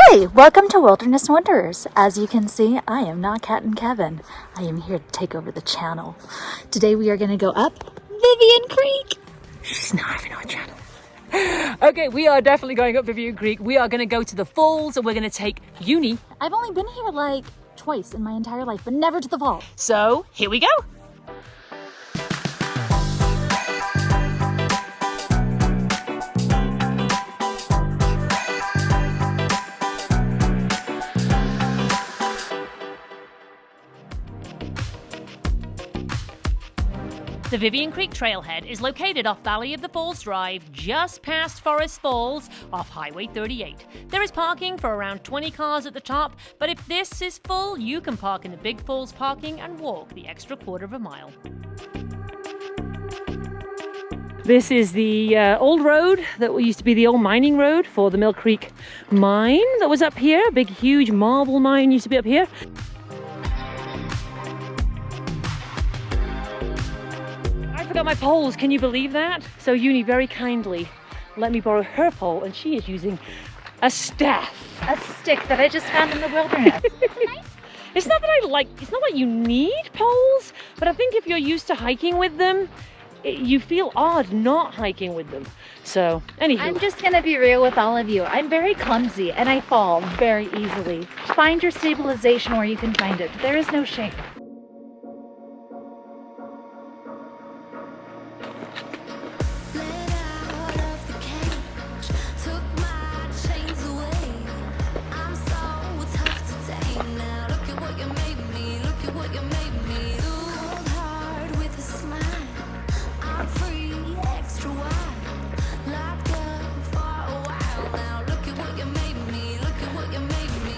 Hi, welcome to Wilderness Wanderers. As you can see, I am not Captain Kevin. I am here to take over the channel. Today we are going to go up Vivian Creek. She's not having our channel. Okay, we are definitely going up Vivian Creek. We are going to go to the falls and we're going to take Yuni. I've only been here like twice in my entire life, but never to the falls. So here we go. The Vivian Creek Trailhead is located off Valley of the Falls Drive, just past Forest Falls, off Highway 38. There is parking for around 20 cars at the top, but if this is full, you can park in the Big Falls parking and walk the extra quarter of a mile. This is the old road that used to be the old mining road for the Mill Creek mine that was up here. A big, huge marble mine used to be up here. Got my poles, can you believe that? So Yuni very kindly let me borrow her pole and she is using a staff. A stick that I just found in the wilderness. It's not that you need poles, but I think if you're used to hiking with them, you feel odd not hiking with them. So anywho. I'm just gonna be real with all of you. I'm very clumsy and I fall very easily. Find your stabilization where you can find it. There is no shame.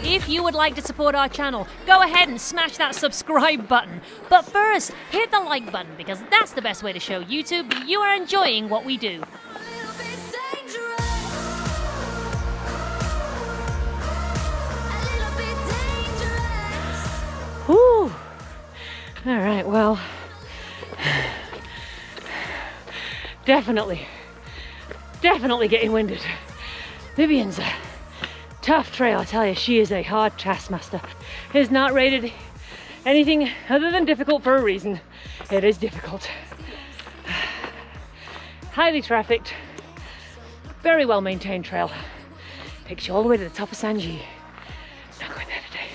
If you would like to support our channel, go ahead and smash that subscribe button. But first, hit the like button because that's the best way to show YouTube you are enjoying what we do. Whew. All right, well, definitely getting winded. Vivian's a tough trail, I tell you. She is a hard taskmaster. It is not rated anything other than difficult for a reason. It is difficult. Highly trafficked, very well maintained trail. Takes you all the way to the top of San G. Not going there today.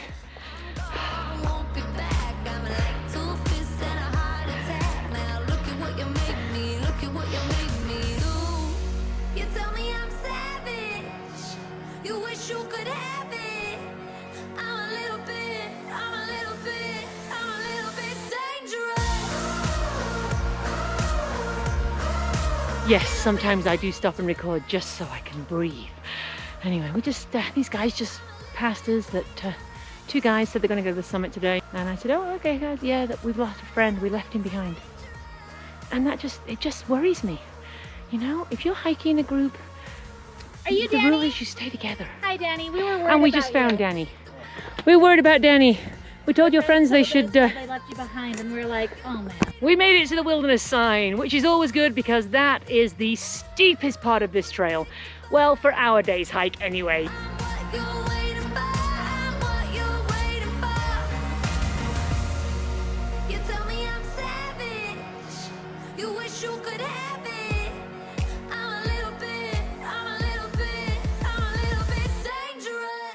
Yes, sometimes I do stop and record just so I can breathe. Anyway, we just, these guys just passed us that two guys said they're going to go to the summit today. And I said, oh, okay guys, yeah, that we've lost a friend, we left him behind. And it just worries me. You know, if you're hiking a group, the rule is you stay together. Hi Danny, we were worried and we just found Danny. We were worried about Danny. We told your friends they should... They left you behind and we were like, oh man. We made it to the wilderness sign, which is always good because that is the steepest part of this trail. Well, for our day's hike anyway.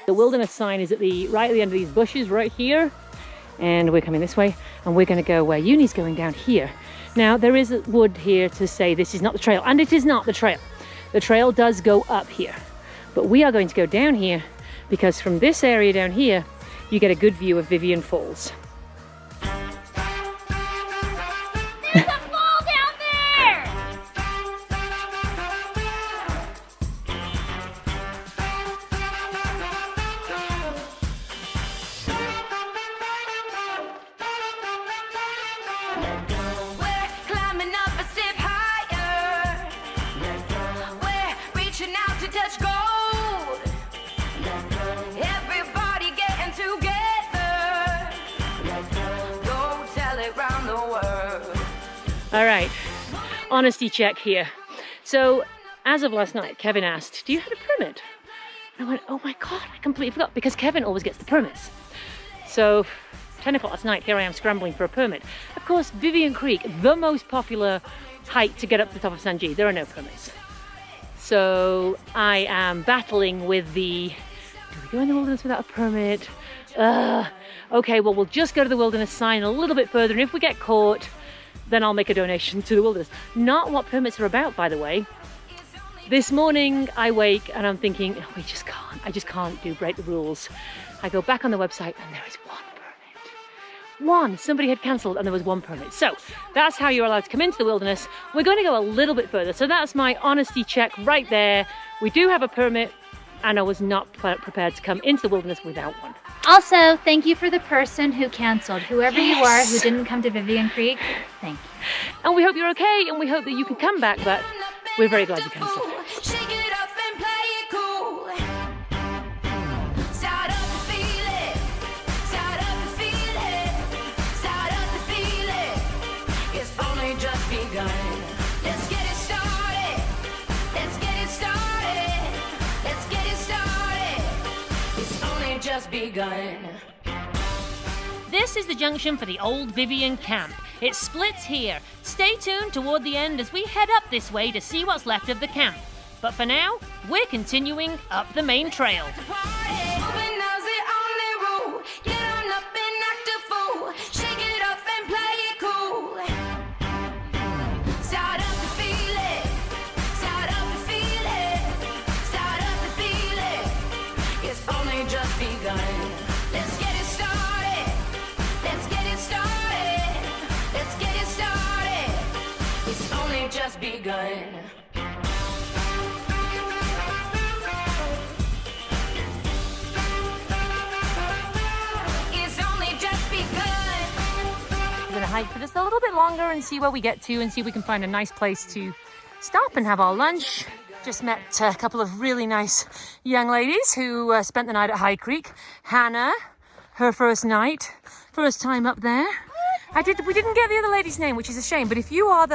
The wilderness sign is right at the end of these bushes right here. And we're coming this way and we're going to go where Yuni's going down here. Now there is wood here to say this is not the trail, and it is not the trail. The trail does go up here, but we are going to go down here because from this area down here you get a good view of Vivian Falls. There's a fall down there! All right, honesty check here. So as of last night, Kevin asked, do you have a permit? And I went, oh my God, I completely forgot, because Kevin always gets the permits. So 10 o'clock last night, here I am scrambling for a permit. Of course, Vivian Creek, the most popular hike to get up to the top of Sanji, there are no permits. So I am battling with the, do we go in the wilderness without a permit? Okay, well, we'll just go to the wilderness sign a little bit further, and if we get caught, then I'll make a donation to the wilderness. Not what permits are about, by the way. This morning I wake and I'm thinking, oh, I just can't break the rules. I go back on the website and there is one permit. One, somebody had cancelled and there was one permit. So that's how you're allowed to come into the wilderness. We're going to go a little bit further. So that's my honesty check right there. We do have a permit and I was not prepared to come into the wilderness without one. Also, thank you for the person who canceled. Whoever Yes. you are who didn't come to Vivian Creek, thank you. And we hope you're okay and we hope that you can come back, but we're very glad you cancelled. Shake it up and play it cool. Start up to feel it. Start up to feel it. Start up to feel it. It's only just begun. Let's get it started. Let's get it started. Let's get it started. It's only just begun. This is the junction for the old Vivian Camp. It splits here. Stay tuned toward the end as we head up this way to see what's left of the camp. But for now, we're continuing up the main trail. Just begun. It's only just begun. We're going to hike for just a little bit longer and see where we get to and see if we can find a nice place to stop and have our lunch. Just met a couple of really nice young ladies who spent the night at High Creek. Hannah, her first night, first time up there. We didn't get the other lady's name, which is a shame, but if you are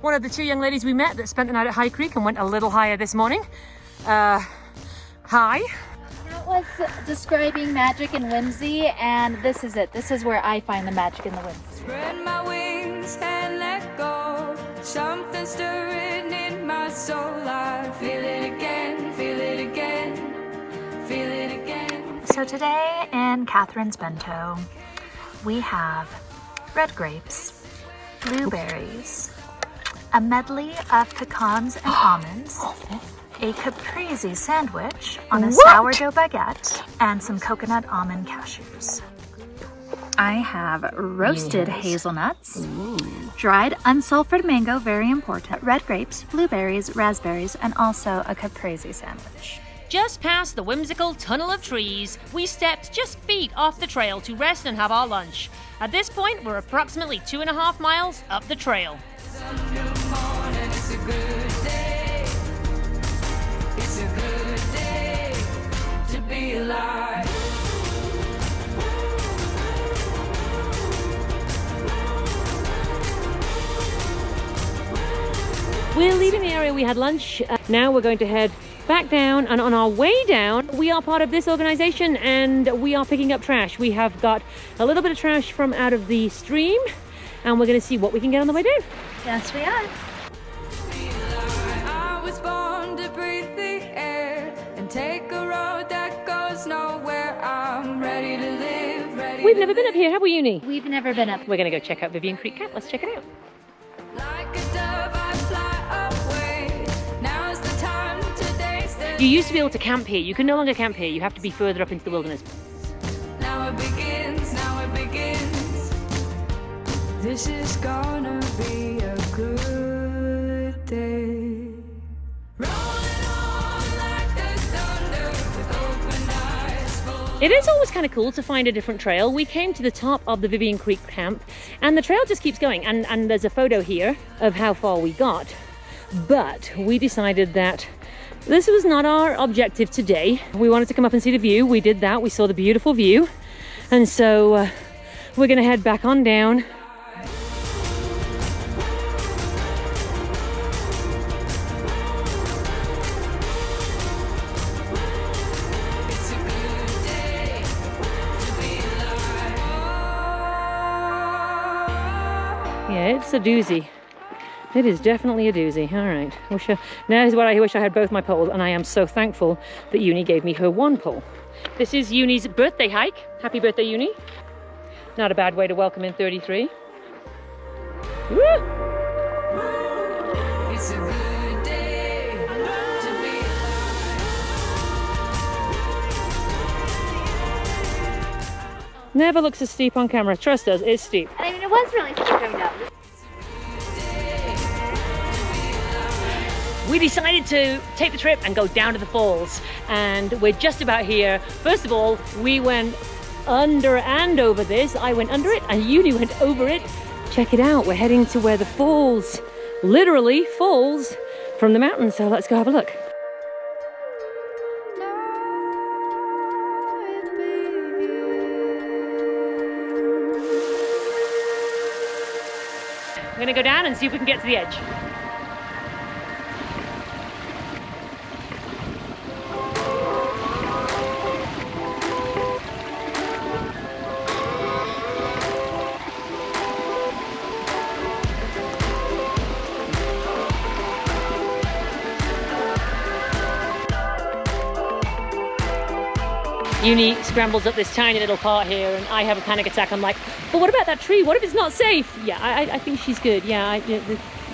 one of the two young ladies we met that spent the night at High Creek and went a little higher this morning, hi. That was describing magic and whimsy, and this is it. This is where I find the magic and the whimsy. Spread my wings and let go. Something stirring in my soul. I feel it again, feel it again, feel it again. So today in Catherine's Bento, we have red grapes, blueberries, a medley of pecans and almonds, a caprese sandwich on a sourdough baguette, and some coconut almond cashews. I have roasted hazelnuts, dried unsulfured mango, very important, red grapes, blueberries, raspberries, and also a caprese sandwich. Just past the whimsical tunnel of trees, we stepped just feet off the trail to rest and have our lunch. At this point, we're approximately 2.5 miles up the trail. It's a good day. It's a good day to be alive. We're leaving the area we had lunch. Now we're going to head back down, and on our way down, we are part of this organization and we are picking up trash. We have got a little bit of trash from out of the stream, and we're going to see what we can get on the way down. Yes, we are. I was born to breathe the air and take a road that goes nowhere. I'm ready to live, ready. We've never been up here, have we, Yuni? We've never been up. We're going to go check out Vivian Creek Camp. Let's check it out. Like a dove, I fly away. Now's the time to taste it. You used to be able to camp here. You can no longer camp here. You have to be further up into the wilderness. Now it begins, now it begins. This is gonna be a good day. Rolling on like the thunder with open eyes full. It is always kind of cool to find a different trail. We came to the top of the Vivian Creek Camp and the trail just keeps going. And there's a photo here of how far we got. But we decided that this was not our objective today. We wanted to come up and see the view. We did that. We saw the beautiful view. And so we're going to head back on down. Yeah, it's a doozy. It is definitely a doozy. All right. Now is what I wish I had both my poles, and I am so thankful that Yuni gave me her one pole. This is Yuni's birthday hike. Happy birthday, Yuni. Not a bad way to welcome in 33. Woo! It's a good day to be Never looks as steep on camera. Trust us, it's steep. I mean, it was really steep coming down. We decided to take the trip and go down to the falls, and we're just about here. First of all, we went under and over this. I went under it and Yuni went over it. Check it out, we're heading to where the falls literally falls from the mountain, so let's go have a look. We're gonna go down and see if we can get to the edge. Yuni scrambles up this tiny little part here, and I have a panic attack. I'm like, but what about that tree? What if it's not safe? Yeah, I think she's good. Yeah,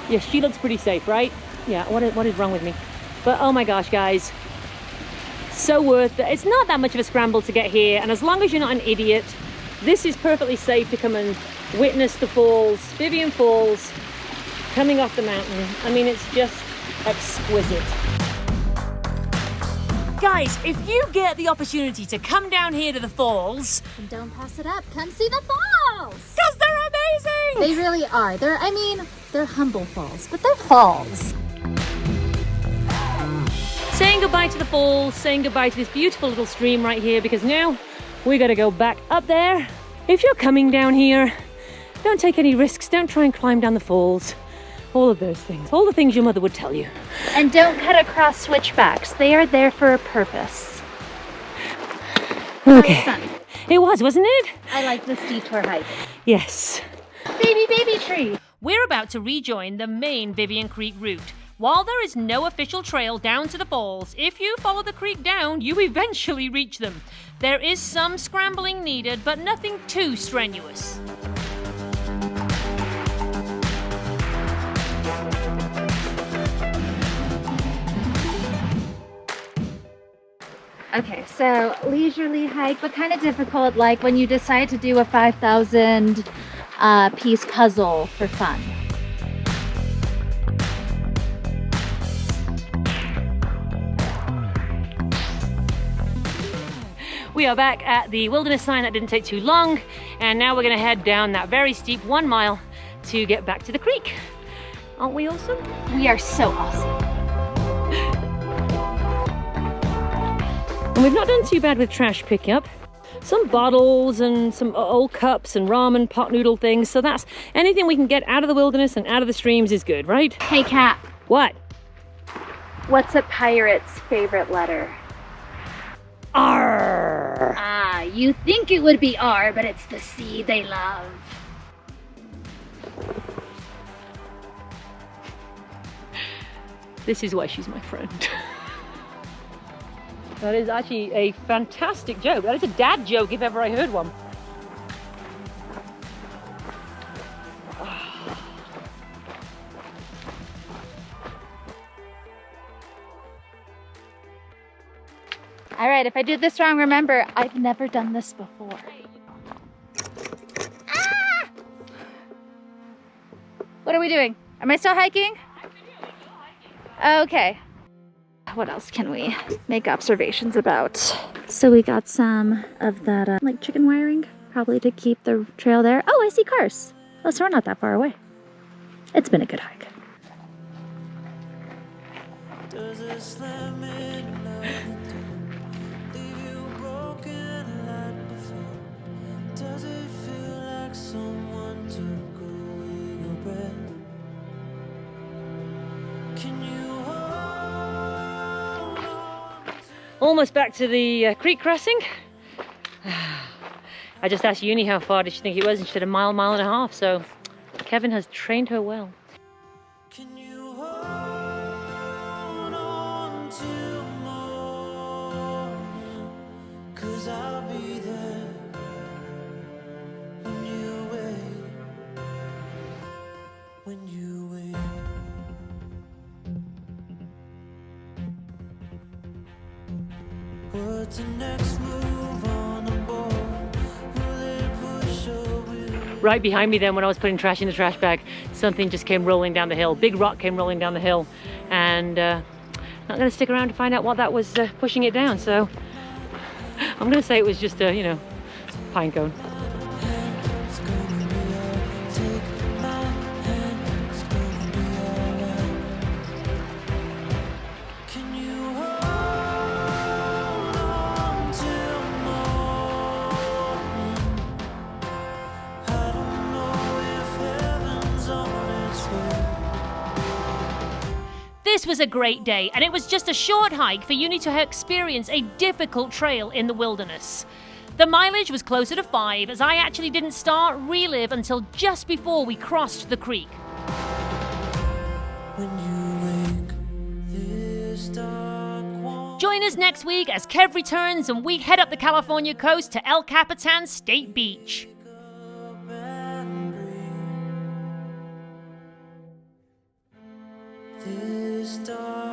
yeah, she looks pretty safe, right? Yeah, what is wrong with me? But oh my gosh, guys, so worth it. It's not that much of a scramble to get here, and as long as you're not an idiot, this is perfectly safe to come and witness the falls, Vivian Falls, coming off the mountain. I mean, it's just exquisite. Guys, if you get the opportunity to come down here to the falls, And don't pass it up. Come see the falls. because they're amazing! They really are. They're humble falls, but they're falls. Saying goodbye to the falls, saying goodbye to this beautiful little stream right here, because now we gotta go back up there. If you're coming down here, don't take any risks, don't try and climb down the falls. All of those things, all the things your mother would tell you. And don't cut across switchbacks. They are there for a purpose. Okay. That was fun. It was, wasn't it? I like this detour hike. Yes. Baby tree. We're about to rejoin the main Vivian Creek route. While there is no official trail down to the falls, if you follow the creek down, you eventually reach them. There is some scrambling needed, but nothing too strenuous. Okay, so leisurely hike, but kind of difficult, like when you decide to do a 5,000 piece puzzle for fun. We are back at the wilderness sign. That didn't take too long, and now we're gonna head down that very steep 1 mile to get back to the creek. Aren't we awesome? We are so awesome. And we've not done too bad with trash pickup. Some bottles and some old cups and ramen pot noodle things. So that's anything we can get out of the wilderness and out of the streams is good, right? Hey, Kat, What? what's a pirate's favorite letter? Arr! Ah, you think it would be R, but it's the C they love. This is why she's my friend. That is actually a fantastic joke. That is a dad joke if ever I heard one. All right, if I do this wrong, remember, I've never done this before. Ah! What are we doing? Am I still hiking? Okay. What else can we make observations about? So we got some of that like chicken wiring, probably to keep the trail there. Oh, I see cars. Oh, so we're not that far away. It's been a good hike. Does it slam in love? Leave you broken like before? Does it feel like someone took away your breath? Can you hold on? Almost back to the creek crossing. I just asked Yuni how far did she think it was, and she said a mile, mile and a half. So Kevin has trained her well. Can you hold on till morning? 'Cause I'll be there when you wake. When you wake. What's the next move on the board? Will it push or will it? Right behind me then, when I was putting trash in the trash bag, something just came rolling down the hill. Big rock came rolling down the hill, and not going to stick around to find out what that was pushing it down. So I'm going to say it was just a, you know, pine cone. It's gonna be alright. Take my hand. It's gonna be alright. Can you hold on till morning? I don't know if heaven's on its way. This was a great day, and it was just a short hike for Yuni to experience a difficult trail in the wilderness. The mileage was closer to 5, as I actually didn't start relive until just before we crossed the creek. When you wake, this dark one. Join us next week as Kev returns and we head up the California coast to El Capitan State Beach. And breathe. This dark